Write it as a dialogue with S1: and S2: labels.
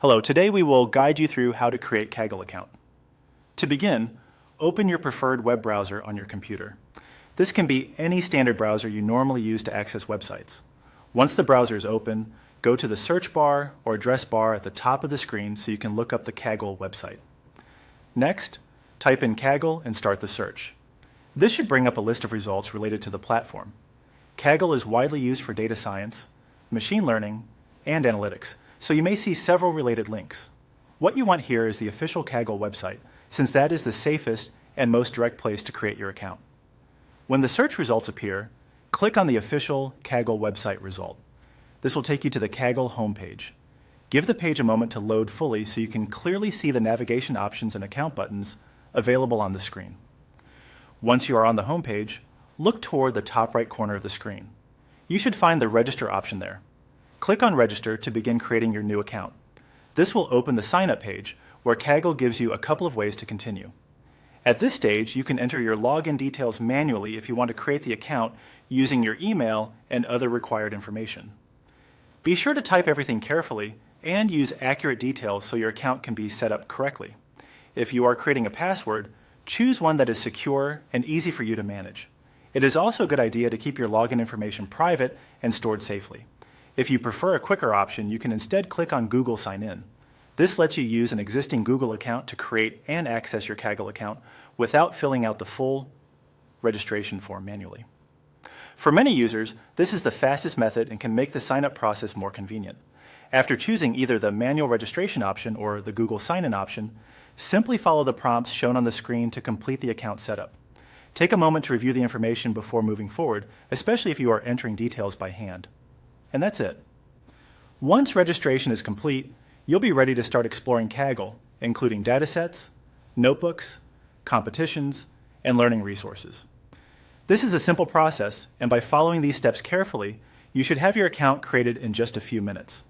S1: Hello, today we will guide you through how to create Kaggle account. To begin, open your preferred web browser on your computer. This can be any standard browser you normally use to access websites. Once the browser is open, go to the search bar or address bar at the top of the screen so you can look up the Kaggle website. Next, type in Kaggle and start the search. This should bring up a list of results related to the platform. Kaggle is widely used for data science, machine learning, and analytics, so you may see several related links. What you want here is the official Kaggle website, since that is the safest and most direct place to create your account. When the search results appear, click on the official Kaggle website result. This will take you to the Kaggle homepage. Give the page a moment to load fully so you can clearly see the navigation options and account buttons available on the screen. Once you are on the homepage, look toward the top right corner of the screen. You should find the Register option there. Click on Register to begin creating your new account. This will open the sign-up page, where Kaggle gives you a couple of ways to continue. At this stage, you can enter your login details manually if you want to create the account using your email and other required information. Be sure to type everything carefully and use accurate details so your account can be set up correctly. If you are creating a password, choose one that is secure and easy for you to manage. It is also a good idea to keep your login information private and stored safely. If you prefer a quicker option, you can instead click on Google Sign In. This lets you use an existing Google account to create and access your Kaggle account without filling out the full registration form manually. For many users, this is the fastest method and can make the sign-up process more convenient. After choosing either the manual registration option or the Google Sign In option, simply follow the prompts shown on the screen to complete the account setup. Take a moment to review the information before moving forward, especially if you are entering details by hand. And that's it. Once registration is complete, you'll be ready to start exploring Kaggle, including datasets, notebooks, competitions, and learning resources. This is a simple process, and by following these steps carefully, you should have your account created in just a few minutes.